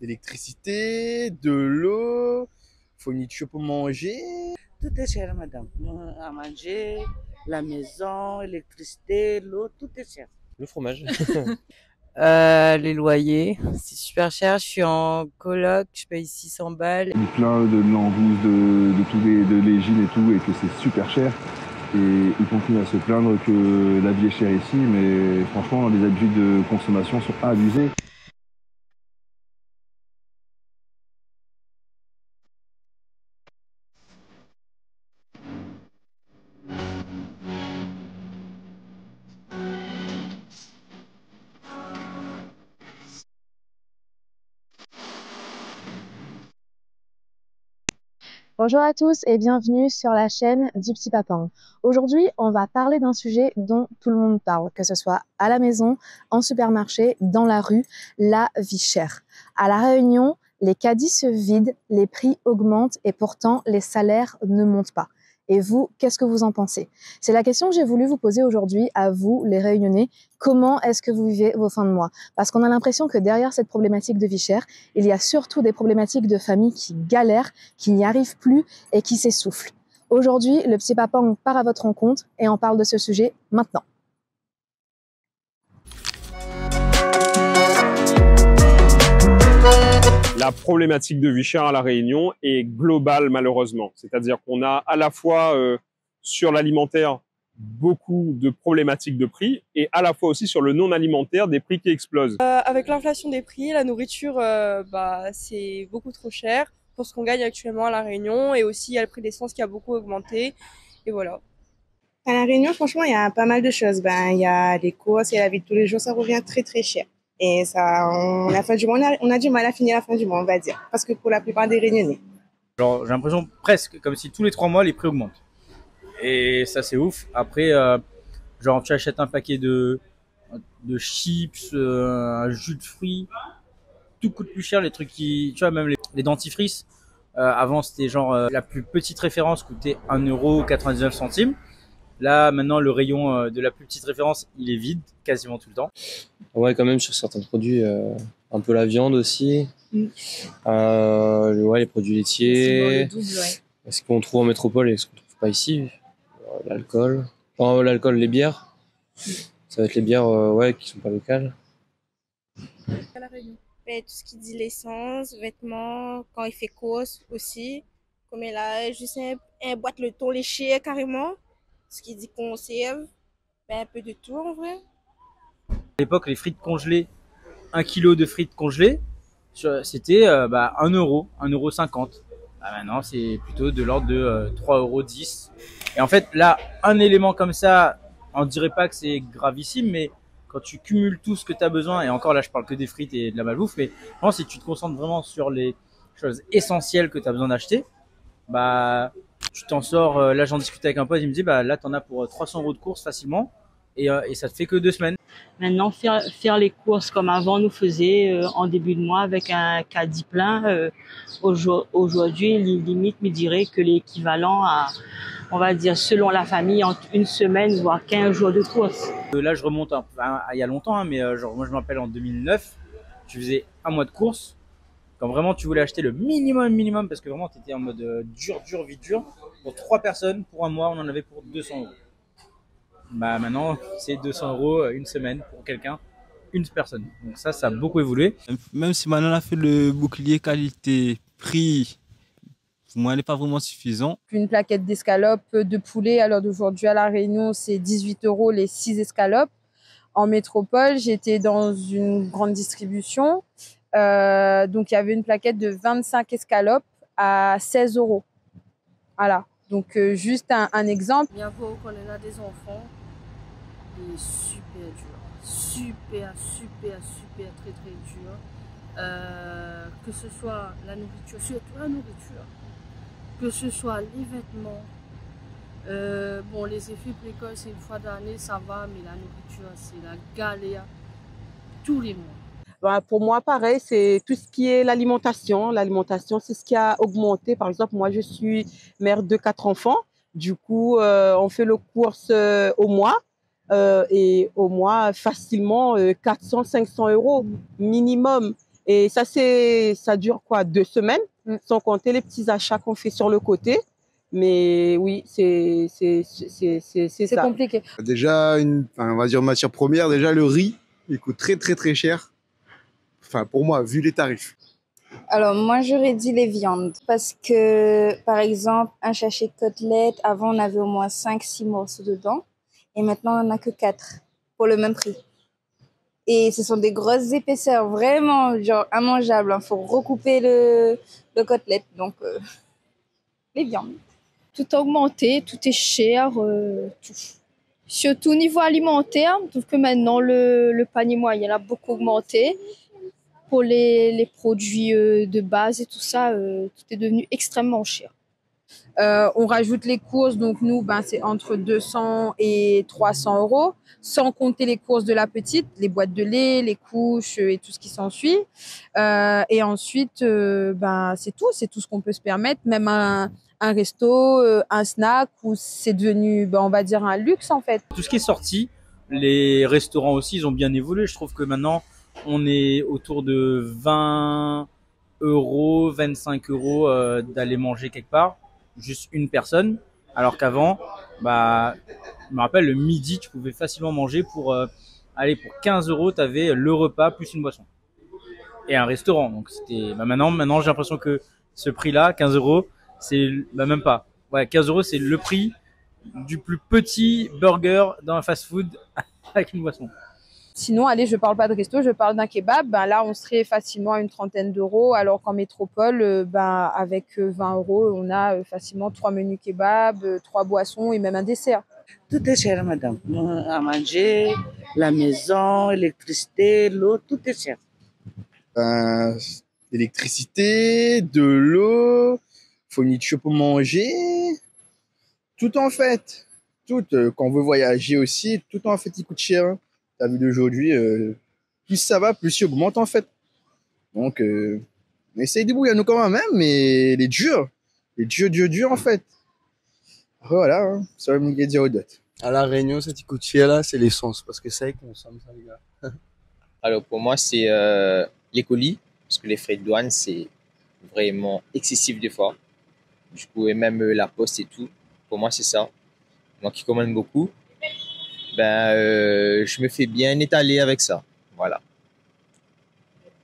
d'électricité, de l'eau, fourniture pour manger. Tout est cher, madame. À manger, la maison, l'électricité, l'eau, tout est cher. Le fromage. Les loyers, c'est super cher. Je suis en coloc, je paye 600 balles. Il plein de langoustes, de légines et tout, et que c'est super cher. Et ils continuent à se plaindre que la vie est chère ici, mais franchement, les habitudes de consommation sont abusées. Bonjour à tous et bienvenue sur la chaîne du Petit Papin. Aujourd'hui, on va parler d'un sujet dont tout le monde parle, que ce soit à la maison, en supermarché, dans la rue, la vie chère. À La Réunion, les caddies se vident, les prix augmentent et pourtant les salaires ne montent pas. Et vous, qu'est-ce que vous en pensez? C'est la question que j'ai voulu vous poser aujourd'hui à vous, les Réunionnais. Comment est-ce que vous vivez vos fins de mois? Parce qu'on a l'impression que derrière cette problématique de vie chère, il y a surtout des problématiques de familles qui galèrent, qui n'y arrivent plus et qui s'essoufflent. Aujourd'hui, le Petit Papin part à votre rencontre et on parle de ce sujet maintenant. La problématique de vie chère à La Réunion est globale malheureusement. C'est-à-dire qu'on a à la fois sur l'alimentaire beaucoup de problématiques de prix et à la fois aussi sur le non alimentaire des prix qui explosent. Avec l'inflation des prix, la nourriture c'est beaucoup trop cher pour ce qu'on gagne actuellement à La Réunion, et aussi il y a le prix de l'essence qui a beaucoup augmenté et voilà. À La Réunion, franchement, il y a pas mal de choses. Il y a les courses, il y a la vie de tous les jours, ça revient très très cher. Et ça, la fin du mois, on a du mal à finir la fin du mois, on va dire. Parce que pour la plupart des Réunionnais. Genre, j'ai l'impression presque comme si tous les 3 mois, les prix augmentent. Et ça, c'est ouf. Après, genre, tu achètes un paquet de chips, un jus de fruits. Tout coûte plus cher, les trucs qui... Tu vois, même les dentifrices. Avant, c'était genre, la plus petite référence coûtait 1,99 €. Là, maintenant, le rayon de la plus petite référence, il est vide quasiment tout le temps. Ouais, quand même, sur certains produits, un peu la viande aussi. Ouais, les produits laitiers. Ce qu'on trouve en métropole et ce qu'on trouve pas ici. L'alcool. Enfin, l'alcool, les bières. Ça va être les bières qui sont pas locales. À La Réunion. Tout ce qui dit l'essence, vêtements, quand il fait course aussi. Comme là, juste un boîte le thon léché carrément. Ce qui dit conserve, un peu de tout en vrai. À l'époque, les frites congelées, 1 kilo de frites congelées, c'était 1 €, 1,50 €. Maintenant, c'est plutôt de l'ordre de 3,10 €. Et en fait, là, un élément comme ça, on dirait pas que c'est gravissime, mais quand tu cumules tout ce que tu as besoin, et encore là, je parle que des frites et de la malbouffe, mais vraiment, si tu te concentres vraiment sur les choses essentielles que tu as besoin d'acheter, tu t'en sors. Là, j'en discutais avec un pote, il me dit là, t'en as pour 300 € de courses facilement, et ça te fait que 2 semaines. Maintenant, faire les courses comme avant nous faisait en début de mois avec un caddie plein. Aujourd'hui, limite me dirait que l'équivalent à, on va dire, selon la famille, entre 1 semaine voire 15 jours de courses. Là, je remonte il y a longtemps, mais genre moi je me rappelle en 2009, tu faisais 1 mois de courses. Quand vraiment tu voulais acheter le minimum, parce que vraiment tu étais en mode dur, vie dure, pour 3 personnes, pour 1 mois, on en avait pour 200 €. Maintenant, c'est 200 € 1 semaine pour quelqu'un, une personne. Donc ça a beaucoup évolué. Même si maintenant on a fait le bouclier qualité-prix, pour moi, il n'est pas vraiment suffisant. Une plaquette d'escalopes de poulet à l'heure d'aujourd'hui à La Réunion, c'est 18 € les 6 escalopes. En métropole, j'étais dans une grande distribution. Donc, il y avait une plaquette de 25 escalopes à 16 €. Voilà. Donc, juste un exemple. Bien qu'on a des enfants, il est super dur. Super, très dur. Que ce soit la nourriture, surtout la nourriture. Que ce soit les vêtements. Les effets précoces, une fois d'année, ça va, mais la nourriture, c'est la galère tous les mois. Pour moi, pareil, c'est tout ce qui est l'alimentation. L'alimentation, c'est ce qui a augmenté. Par exemple, moi, je suis mère de 4 enfants. Du coup, on fait le course au mois. Et au mois, facilement 400, 500 € minimum. Et ça dure quoi, 2 semaines, sans compter les petits achats qu'on fait sur le côté. Mais oui, c'est ça. Compliqué. Déjà, on va dire matière première, déjà le riz, il coûte très très très cher. Enfin, pour moi, vu les tarifs. Alors, moi, j'aurais dit les viandes. Parce que, par exemple, un sachet de côtelettes, avant, on avait au moins 5-6 morceaux dedans. Et maintenant, on n'en a que 4 pour le même prix. Et ce sont des grosses épaisseurs, vraiment, genre, immangeables. Il faut recouper le côtelette. Donc, les viandes. Tout a augmenté, tout est cher, tout. Surtout au niveau alimentaire, je trouve que maintenant, le panier moyen a beaucoup augmenté. Pour les produits de base et tout ça, tout est devenu extrêmement cher. On rajoute les courses, donc nous, c'est entre 200 et 300 euros, sans compter les courses de la petite, les boîtes de lait, les couches et tout ce qui s'ensuit. Et ensuite, c'est tout ce qu'on peut se permettre, même un resto, un snack, où c'est devenu, on va dire, un luxe en fait. Tout ce qui est sorti, les restaurants aussi, ils ont bien évolué. Je trouve que maintenant, on est autour de 20 euros, 25 euros d'aller manger quelque part, juste une personne. Alors qu'avant, je me rappelle, le midi, tu pouvais facilement manger pour 15 euros, tu avais le repas plus une boisson. Et un restaurant. Donc c'était, maintenant, j'ai l'impression que ce prix-là, 15 euros, c'est même pas. Ouais, 15 euros, c'est le prix du plus petit burger dans un fast-food avec une boisson. Sinon, allez, je parle pas de resto, je parle d'un kebab. Là, on serait facilement à une trentaine d'euros, alors qu'en métropole, avec 20 euros, on a facilement 3 menus kebab, 3 boissons et même un dessert. Tout est cher, madame. À manger, la maison, l'électricité, l'eau, tout est cher. L'électricité, de l'eau, fourniture pour manger, tout en fait. Tout, quand on veut voyager aussi, tout en fait, il coûte cher. Hein. La vie d'aujourd'hui, plus ça va, plus il augmente en fait. Donc, on essaye de bouger nous quand même, mais les durs en fait. Voilà, hein, ça va me dire aux dots. À La Réunion, ce qui coûte cher là, c'est l'essence, parce que ça, ils consomment ça, les gars. Alors pour moi, c'est les colis, parce que les frais de douane, c'est vraiment excessif des fois. Du coup, et même la poste et tout, pour moi, c'est ça. Moi qui commande beaucoup, je me fais bien étaler avec ça. Voilà.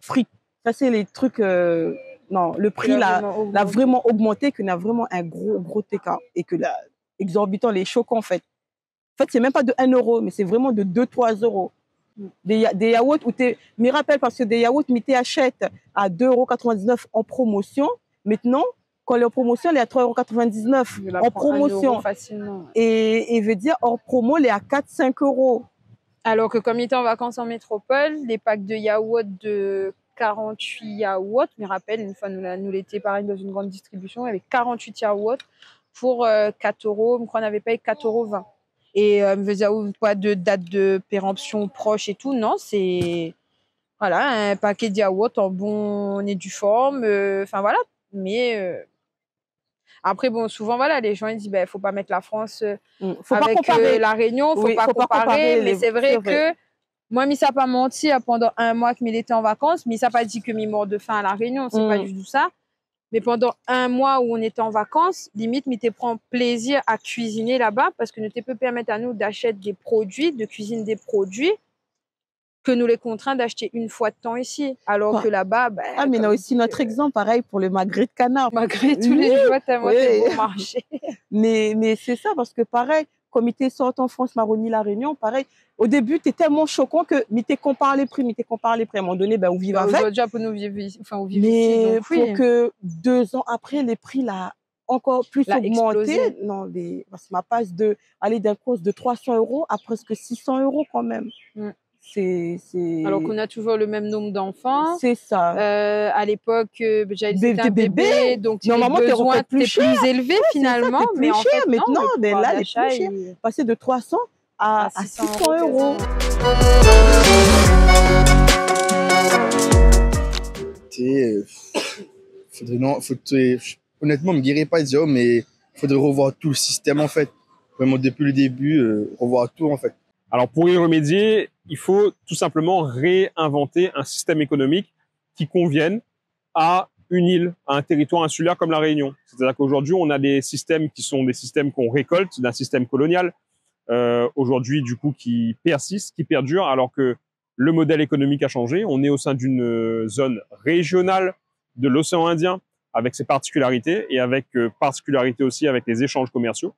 Frites, ça c'est les trucs... non, le prix l'a vraiment augmenté, qu'il y a vraiment un gros écart. Et que là, exorbitant, les choquants en fait. En fait, c'est même pas de 1 euro, mais c'est vraiment de 2-3 euros. Des yaourts où tu me rappelle parce que des yaourts, mais tu achètes à 2,99 € en promotion. Maintenant, quand les promotions, elle est à 3,99 € en promotion. Facilement. Et veut dire, hors promo, elle est à 4-5 €. Alors que comme il était en vacances en métropole, les packs de yaourts de 48 yaourts, je me rappelle, une fois, nous l'étions pareil dans une grande distribution, il y avait 48 yaourts pour 4 €. Je crois qu'on avait payé 4,20 €. Et veut dire pas de date de péremption proche et tout, non, c'est voilà, un paquet de yaourts en bonne et due forme, enfin voilà, mais après bon, souvent voilà, les gens ils disent faut pas mettre la France faut avec pas comparer. La Réunion, faut pas comparer, mais c'est vrai que moi m'y ça pas menti pendant un mois que m'il était en vacances, mais ça pas dit que m'y mort de faim à La Réunion, c'est pas du tout ça. Mais pendant un mois où on était en vacances, limite, mais tu prends plaisir à cuisiner là-bas parce que nous te peut permettre à nous d'acheter des produits, de cuisiner des produits que nous les contraints d'acheter une fois de temps ici. Alors que là-bas, mais il y a aussi notre exemple, pareil, pour le magret de canard. Magret tous les jours, c'est bon marché. Mais c'est ça, parce que pareil, comme il était sorti en France, Maroni, La Réunion, pareil, au début, tu es tellement choquant que tu compares les prix, À un moment donné, on vit avec. Aujourd'hui, pour nous vivre ici, mais il faut que 2 ans après, les prix là encore plus augmenté. Non, parce que ma passe d'un cours de 300 € à presque 600 € quand même. Alors qu'on a toujours le même nombre d'enfants. C'est ça. À l'époque, j'avais un bébé, donc normalement tes besoins étaient plus élevés finalement, mais en fait maintenant, là, les plus chers. Passer de 300 à 600 €. Honnêtement, je me dirais pas dire, mais il faudrait revoir tout le système en fait. Vraiment depuis le début, revoir tout en fait. Alors pour y remédier, il faut tout simplement réinventer un système économique qui conviennent à une île, à un territoire insulaire comme la Réunion. C'est-à-dire qu'aujourd'hui, on a des systèmes qui sont des systèmes qu'on récolte d'un système colonial, aujourd'hui, du coup, qui persistent, qui perdurent, alors que le modèle économique a changé. On est au sein d'une zone régionale de l'océan Indien, avec ses particularités, et avec particularité aussi avec les échanges commerciaux.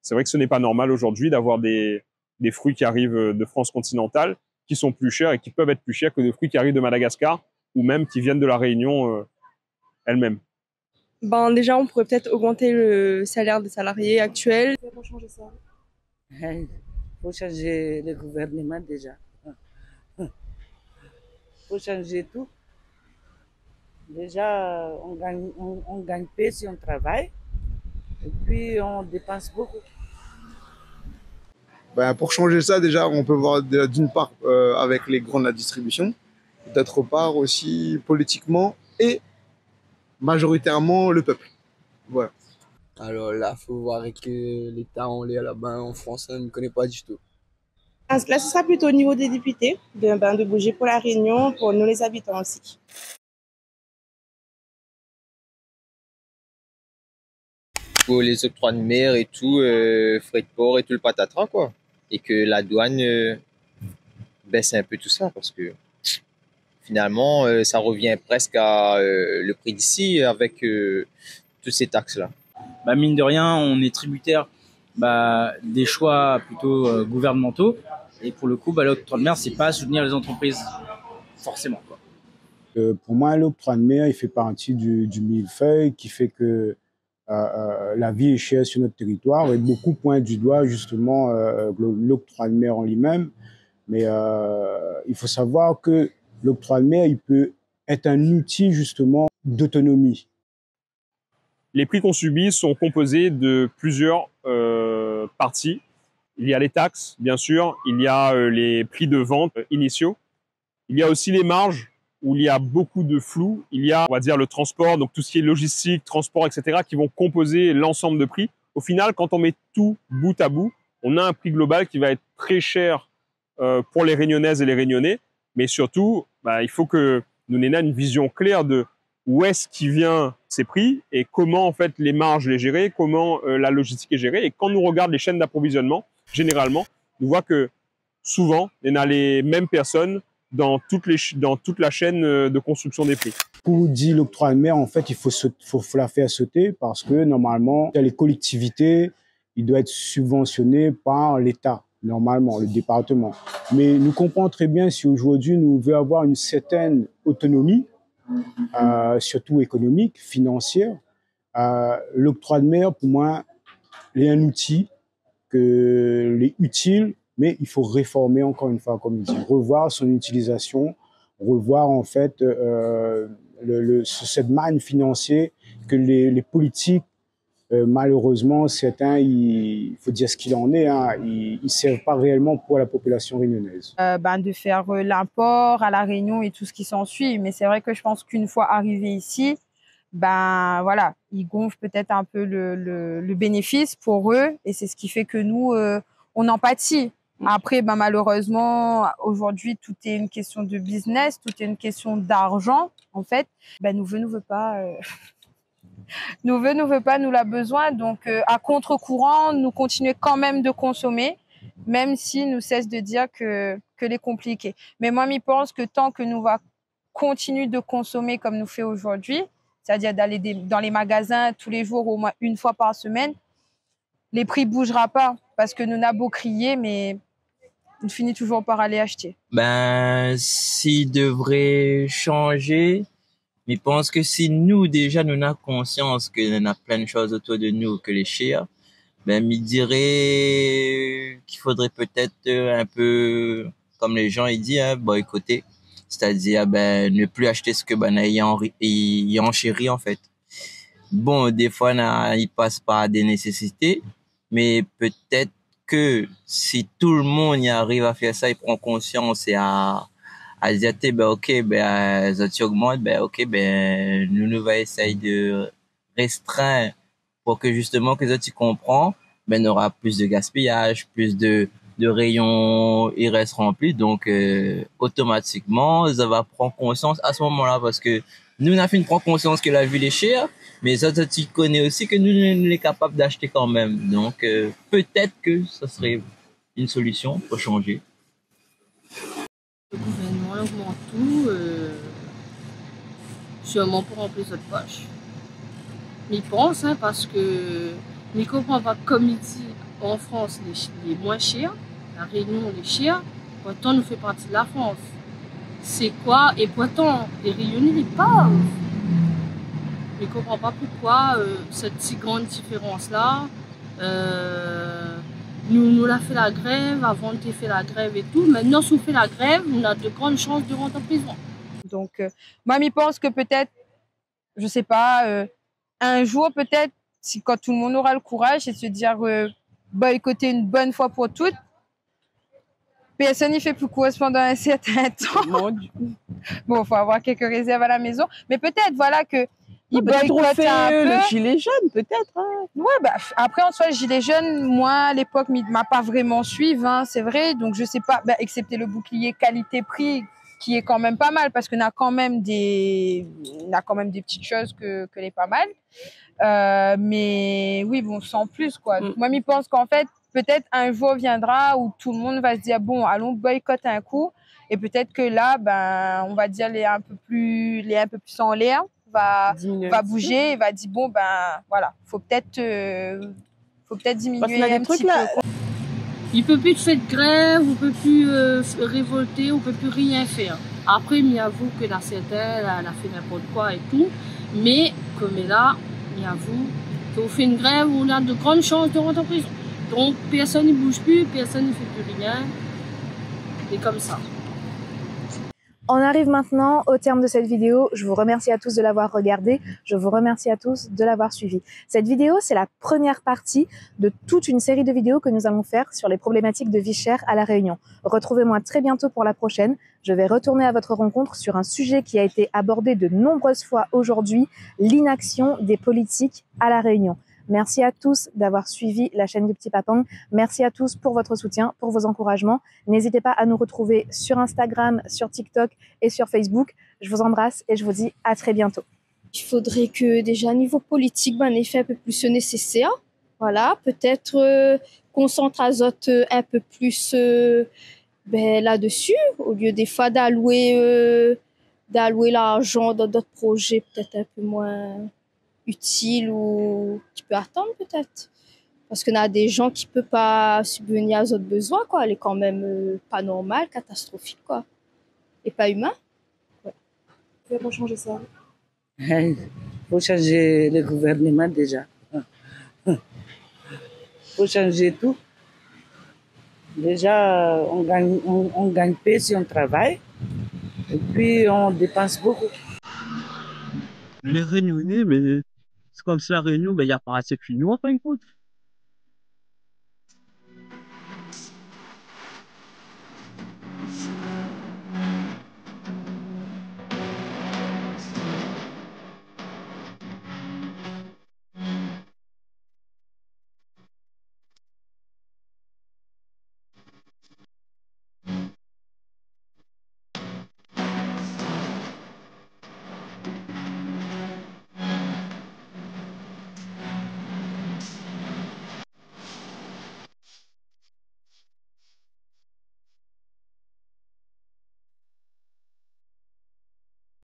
C'est vrai que ce n'est pas normal aujourd'hui d'avoir des fruits qui arrivent de France continentale, qui sont plus chers et qui peuvent être plus chers que des fruits qui arrivent de Madagascar, ou même qui viennent de la Réunion elle-même. Ben déjà, on pourrait peut-être augmenter le salaire des salariés actuels. Pour changer ça. Il faut changer le gouvernement déjà. Il faut changer tout. Déjà, on gagne peu si on travaille. Et puis, on dépense beaucoup. Ben, pour changer ça, déjà, on peut voir d'une part avec les grands de la distribution, d'autre part aussi politiquement et majoritairement le peuple. Voilà. Alors là, faut voir avec l'État en l'air là-bas en France, on ne connaît pas du tout. Là, ce sera plutôt au niveau des députés, de bouger pour la Réunion, pour nous les habitants aussi. Pour les octrois de mer et tout, frais de port et tout le patatras, quoi. Et que la douane baisse un peu tout ça, parce que finalement, ça revient presque à le prix d'ici avec toutes ces taxes-là. Bah, mine de rien, on est tributaire des choix plutôt gouvernementaux. Et pour le coup, l'octroi de mer, c'est pas soutenir les entreprises, forcément, quoi. Pour moi, l'octroi de mer, il fait partie du millefeuille qui fait que la vie est chère sur notre territoire et beaucoup pointent du doigt justement l'octroi de mer en lui-même. Mais il faut savoir que l'octroi de mer, il peut être un outil justement d'autonomie. Les prix qu'on subit sont composés de plusieurs parties. Il y a les taxes, bien sûr, il y a les prix de vente initiaux, il y a aussi les marges, où il y a beaucoup de flou. Il y a, on va dire, le transport, donc tout ce qui est logistique, transport, etc., qui vont composer l'ensemble de prix. Au final, quand on met tout bout à bout, on a un prix global qui va être très cher pour les Réunionnaises et les Réunionnais. Mais surtout, il faut que nous ayons une vision claire de où est-ce qui vient ces prix et comment en fait les marges les gérer, comment la logistique est gérée. Et quand nous regardons les chaînes d'approvisionnement, généralement, nous voit que souvent, il y a les mêmes personnes dans toute la chaîne de construction des prix. Pour dire l'octroi de mer, en fait, il faut la faire sauter parce que normalement, les collectivités, ils doivent être subventionnés par l'État, normalement, le département. Mais nous comprenons très bien si aujourd'hui nous voulons avoir une certaine autonomie, surtout économique, financière, l'octroi de mer, pour moi, est un outil que est utile, mais il faut réformer encore une fois, comme il dit, revoir son utilisation, revoir en fait cette manne financière que les politiques, malheureusement, certains, il faut dire ce qu'il en est, ils ne servent pas réellement pour la population réunionnaise. De faire l'import à la Réunion et tout ce qui s'ensuit, mais c'est vrai que je pense qu'une fois arrivé ici, voilà, ils gonflent peut-être un peu le bénéfice pour eux et c'est ce qui fait que nous, on en pâtit. Après, malheureusement, aujourd'hui, tout est une question de business, tout est une question d'argent, en fait. Nous veut pas, nous veut pas, nous l'a besoin. Donc, à contre-courant, nous continuer quand même de consommer, même si nous cesse de dire que les compliqué. Mais moi, je pense que tant que nous va continuer de consommer comme nous fait aujourd'hui, c'est-à-dire d'aller dans les magasins tous les jours, au moins une fois par semaine, les prix ne bougeront pas parce que nous n'avons beau crier, mais on finit toujours par aller acheter. S'il devrait changer, je pense que si nous, déjà, nous avons conscience qu'il y a plein de choses autour de nous que les chers, je dirais qu'il faudrait peut-être un peu, comme les gens ils disent, boycotter. C'est-à-dire ne plus acheter ce que il enchérit en fait. Bon, des fois il passe par des nécessités, mais peut-être que si tout le monde y arrive à faire ça, il prend conscience et à dire ok, ça augmente, nous va essayer de restreindre pour que justement que ça tu comprends, on aura plus de gaspillage, plus de de rayons il reste rempli, donc automatiquement ça va prendre conscience à ce moment-là, parce que nous on a fait prendre conscience que la ville est chère, mais ça tu connais aussi que nous on est capable d'acheter quand même, donc peut-être que ça serait une solution pour changer. Le gouvernement augmente tout, sûrement pour remplir cette poche. Mais il pense, hein, parce que ne comprend pas, comme il dit, en France, les moins chers, la Réunion, les chers, pourtant nous fait partie de la France. C'est quoi? Et pourtant, les Réunionnais, les pauvres. Je ne comprends pas pourquoi cette si grande différence-là. Nous l'a fait la grève, avant on fait la grève et tout. Maintenant, si on fait la grève, on a de grandes chances de rentrer en prison. Donc, moi, je pense que peut-être, je sais pas, un jour, peut-être, si quand tout le monde aura le courage et de se dire boycotter une bonne fois pour toutes, personne n'y fait plus course pendant un certain temps. Bon, il faut avoir quelques réserves à la maison. Mais peut-être, voilà, que ils boycottent un peu. Le gilet jaune, peut-être. Hein. Ouais, bah, après, en soi, le gilet jaune, moi, à l'époque, il m'a pas vraiment suivi, hein, c'est vrai. Donc, je sais pas, bah, excepté le bouclier qualité-prix, qui est quand même pas mal, parce qu'on a quand même des petites choses que les pas mal. Mais oui, bon, sans plus, quoi. Donc, moi, je pense qu'en fait, peut-être un jour viendra où tout le monde va se dire, bon, allons boycotter un coup. Et peut-être que là, ben, on va dire les un peu plus en l'air, va bouger et va dire, bon, ben, voilà, faut peut-être diminuer un petit peu. Il ne peut plus faire de grève, on ne peut plus révolter, on ne peut plus rien faire. Après, il avoue que la certaine, elle a fait n'importe quoi et tout. Mais, comme là, il avoue qu'on fait une grève, on a de grandes chances de rentrer en prison. Donc, personne ne bouge plus, personne ne fait plus rien. Et comme ça. On arrive maintenant au terme de cette vidéo. Je vous remercie à tous de l'avoir regardée. Je vous remercie à tous de l'avoir suivi. Cette vidéo, c'est la première partie de toute une série de vidéos que nous allons faire sur les problématiques de vie chère à La Réunion. Retrouvez-moi très bientôt pour la prochaine. Je vais retourner à votre rencontre sur un sujet qui a été abordé de nombreuses fois aujourd'hui, l'inaction des politiques à La Réunion. Merci à tous d'avoir suivi la chaîne du Petit Papang. Merci à tous pour votre soutien, pour vos encouragements. N'hésitez pas à nous retrouver sur Instagram, sur TikTok et sur Facebook. Je vous embrasse et je vous dis à très bientôt. Il faudrait que déjà niveau politique, ben, on ait fait un peu plus ce nécessaire. Voilà, peut-être concentre Azote un peu plus là-dessus, au lieu des fois d'allouer l'argent dans d'autres projets peut-être un peu moins utile ou qui peut attendre peut-être, parce qu'on a des gens qui ne peuvent pas subvenir à leurs besoins, quoi. Elle est quand même pas normale, catastrophique, quoi, et pas humain. Ouais. Faut changer ça. Il faut changer le gouvernement déjà. Il faut changer tout. Déjà, on gagne peu si on travaille, et puis on dépense beaucoup. Les Réunionnais, mais c'est comme si la Réunion, il n'y a pas assez de nous en fin de compte.